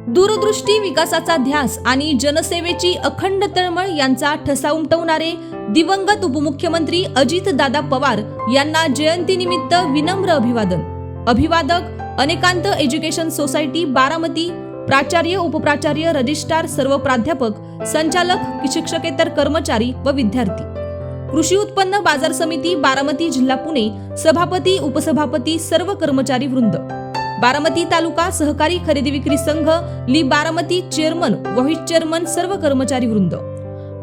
दूरदृष्टी, विकासाचा ध्यास आणि जनसेवेची अखंड तळमळ यांचा ठसा उमटवणारे दिवंगत उपमुख्यमंत्री अजितदादा पवार यांना जयंतीनिमित्त विनम्र अभिवादन. अभिवादक अनेकांत एज्युकेशन सोसायटी बारामती, प्राचार्य, उपप्राचार्य, रजिस्ट्रार, सर्व प्राध्यापक, संचालक, शिक्षकेतर कर्मचारी व विद्यार्थी. कृषी उत्पन्न बाजार समिती बारामती जिल्हा पुणे, सभापती, उपसभापती, सर्व कर्मचारी वृंद. बारामती तालुका सहकारी खरेदी विक्री संघ ली बारामती, चेअरमन, व्हाईस चेअरमन, सर्व कर्मचारी वृंद.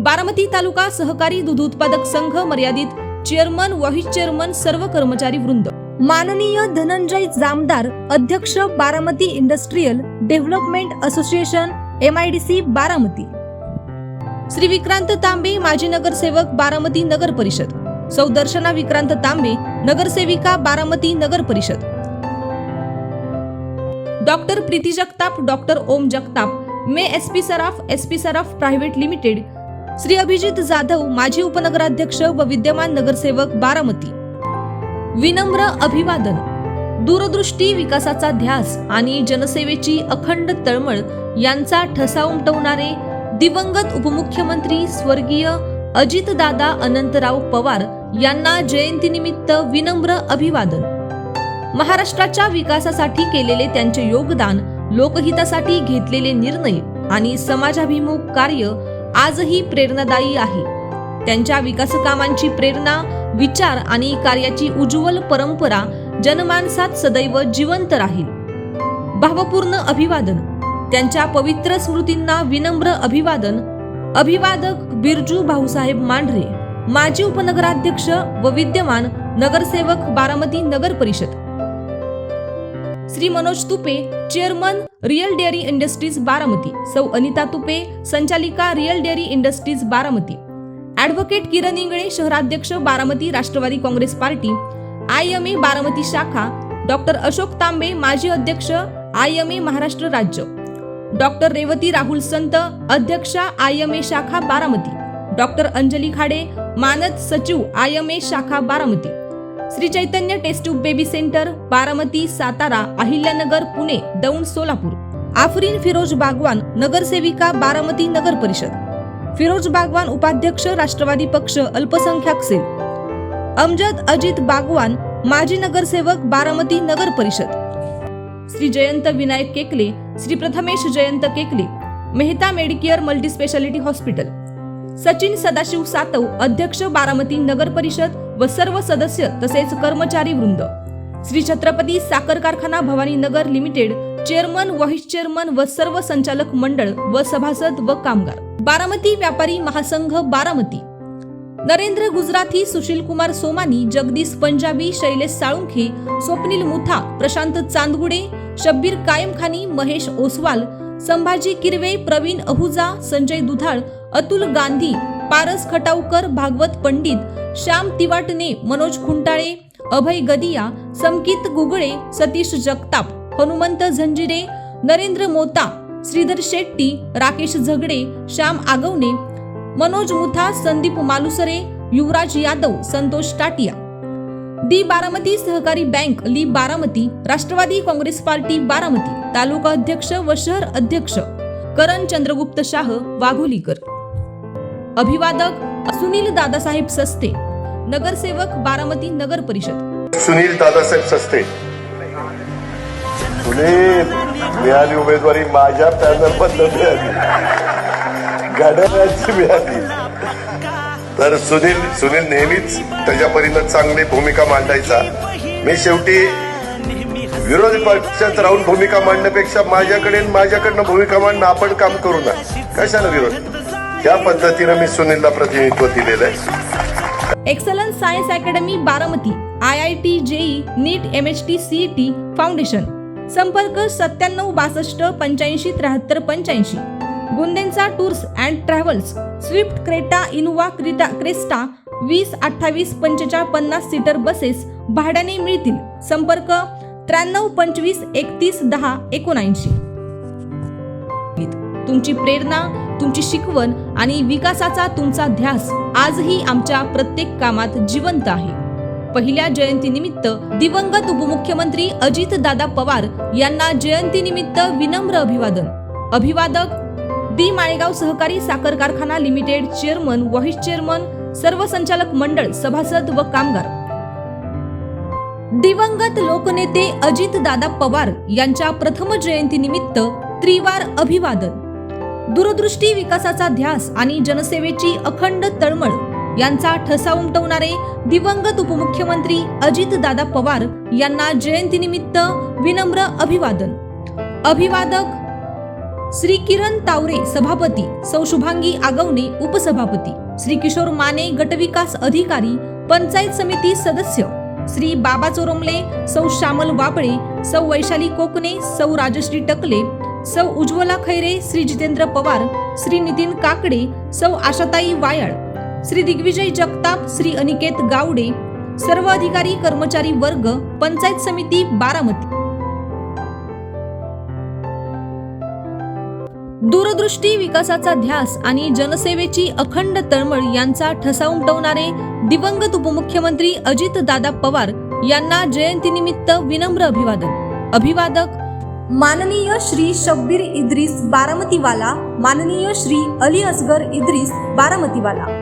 बारामती तालुका सहकारी दूध उत्पादक संघ मर्यादित, चेअरमन, व्हाईस चेअरमन, सर्व कर्मचारी वृंद. माननीय धनंजय जामदार, अध्यक्ष, Baramati industrial development association MIDC Baramati. Shri Vikrant Tambe, माजी नगरसेवक, बारामती नगर परिषद. सौ दर्शना विक्रांत तांबे, नगरसेविका, बारामती नगर परिषद. डॉक्टर प्रीती जगताप, डॉक्टर ओम जगताप, मे SP सराफ प्रायव्हेट लिमिटेड. श्री अभिजित जाधव, माजी उपनगराध्यक्ष व विद्यमान नगरसेवक, बारामती. विनम्र अभिवादन. दूरदृष्टी, विकासाचा ध्यास आणि जनसेवेची अखंड तळमळ यांचा ठसा उमटवणारे दिवंगत उपमुख्यमंत्री स्वर्गीय अजितदादा अनंतराव पवार यांना जयंतीनिमित्त विनम्र अभिवादन. महाराष्ट्राच्या विकासासाठी केलेले त्यांचे योगदान, लोकहितासाठी घेतलेले निर्णय आणि समाजाभिमुख कार्य आजही प्रेरणादायी आहे. त्यांच्या विकास कामांची प्रेरणा, विचार आणि कार्याची उज्ज्वल परंपरा जनमानसात सदैव जिवंत राहील. भावपूर्ण अभिवादन. त्यांच्या पवित्र स्मृतींना विनम्र अभिवादन. अभिवादक बिरजू भाऊसाहेब मांढरे, माजी उपनगराध्यक्ष व विद्यमान नगरसेवक, बारामती नगर परिषद. Shri Manoj Tupe, chairman, real dairy industries Baramati. सौ अनिता तुपे, संचालिका, real dairy industries Baramati. Advocate Kiran Ingle, शहराध्यक्ष, Baramati Rashtrawadi Congress party, IMA Baramati शाखा. डॉक्टर अशोक तांबे, माजी अध्यक्ष, IMA महाराष्ट्र राज्य. डॉक्टर रेवती राहुल संत, अध्यक्षा, IMA शाखा बारामती. डॉक्टर अंजली खाडे, मानद सचिव, IMA शाखा Baramati. Shri Chaitanya test tube baby centre Baramati, Satara, Ahilyanagar, Pune, Daund, Solapur. Afreen Firoz Bagwan, नगरसेविका, बारामती नगर परिषद. फिरोज बागवान, उपाध्यक्ष, राष्ट्रवादी पक्ष, अल्पसंख्याक सेल. अमजद अजित बागवान, माजी नगरसेवक, बारामती नगर परिषद. Shri Jayant Vinayak Kekle, Shri Prathamesh Jayant Kekle, Mehta Medicare multispeciality hospital. Sachin Sadashiv Satav, अध्यक्ष, बारामती नगर परिषद व सर्व सदस्य तसेच कर्मचारी वृंद. श्री छत्रपती साखर कारखाना Bhavani Nagar limited, chairman, vice chairman व सर्व संचालक मंडळ व सभासद व कामगार. बारामती व्यापारी महासंघ बारामती. नरेंद्र गुजराथी, सुशील कुमार सोमानी, जगदीश पंजाबी, शैलेश साळुंखे, स्वप्नील मुथा, प्रशांत चांदगुडे, शब्बीर कायमखानी, महेश ओसवाल, संभाजी किरवे, प्रवीण अहुजा, संजय दुधाळ, अतुल गांधी, पारस खटावकर, भागवत पंडित, श्याम तिवाटने, मनोज खुंटाळे, अभय गदिया, संकित गुगळे, सतीश जगताप, हनुमंत झंजिरे, नरेंद्र मोता, श्रीधर शेट्टी, राकेश झगडे, श्याम आगवणे, मनोज मुथा, संदीप मालुसरे, युवराज यादव, संतोष टाटिया. दी बारामती सहकारी बँक ली बारामती, राष्ट्रवादी काँग्रेस पार्टी बारामती, तालुका अध्यक्ष व शहर अध्यक्ष करण चंद्रगुप्त शाह, वाघोलीकर. अभिवादक सुनील दादासाहेब सस्ते, नगरसेवक, बारामती नगर परिषद. सुनील दादासाहेब सस्ते, मिळाली उमेदवारी माझ्या पॅनल मधून मिळाली, घड्याळाची मिळाली. तर सुनील नेहमीच त्याच्या परीनं चांगली भूमिका मांडायचा. मी शेवटी विरोधी पक्षात राहून भूमिका मांडण्यापेक्षा माझ्याकडनं भूमिका मांडणं, आपण काम करू ना, कशाला विरोध. त्या पद्धतीनं मी सुनीलला प्रतिनिधित्व दिलेलं आहे. Excellence science academy Baramati, IIT JEE NEET MHT CET foundation. संपर्क 97 62 85 73 85. Gundecha tours and travels, Swift, Creta, Innova, Cresta 20 28 45 50 seater buses भाड्याने मिळतील. संपर्क 93 25 31 10 79. तुमची प्रेरणा, तुमची शिकवण आणि विकासाचा तुमचा ध्यास आजही आमच्या प्रत्येक कामात जिवंत आहे. पहिल्या जयंतीनिमित्त दिवंगत उपमुख्यमंत्री अजितदादा पवार यांना जयंतीनिमित्त विनम्र अभिवादन. अभिवादक दी माळेगाव सहकारी साखर कारखाना लिमिटेड चेअरमन, व्हाईस चेअरमन, सर्व संचालक मंडळ, सभासद व कामगार. दिवंगत लोकनेते अजित दादा पवार यांच्या प्रथम जयंतीनिमित्त त्रिवार अभिवादन. दूरदृष्टी, विकासाचा ध्यास आणि जनसेवेची अखंड तळमळ यांचा ठसा उमटवणारे दिवंगत उपमुख्यमंत्री अजित दादा पवार यांना जयंतीनिमित्त विनम्र अभिवादन. अभिवादक श्री किरण तावरे सभापती, सौ शुभांगी आगवणे उपसभापती, श्री किशोर माने गटविकास अधिकारी, पंचायत समिती सदस्य, श्री बाबा चोरमले, सौ श्यामल वाबळे, सौ वैशाली कोकणे, सौ राजश्री टकले, सौ उज्ज्वला खैरे, श्री जितेंद्र पवार, श्री नितीन काकडे, सौ आशाताई वायाळ, श्री दिग्विजय जगताप, श्री अनिकेत गावडे, सर्व अधिकारी कर्मचारी वर्ग, पंचायत समिती बारामती. दूरदृष्टी, विकासाचा ध्यास आणि जनसेवेची अखंड तळमळ यांचा ठसा उमटवणारे दिवंगत उपमुख्यमंत्री अजित दादा पवार यांना जयंतीनिमित्त विनम्र अभिवादन. अभिवादक माननीय श्री शब्बीर इद्रिस बारामतीवाला, माननीय श्री अली असगर इद्रिस बारामतीवाला,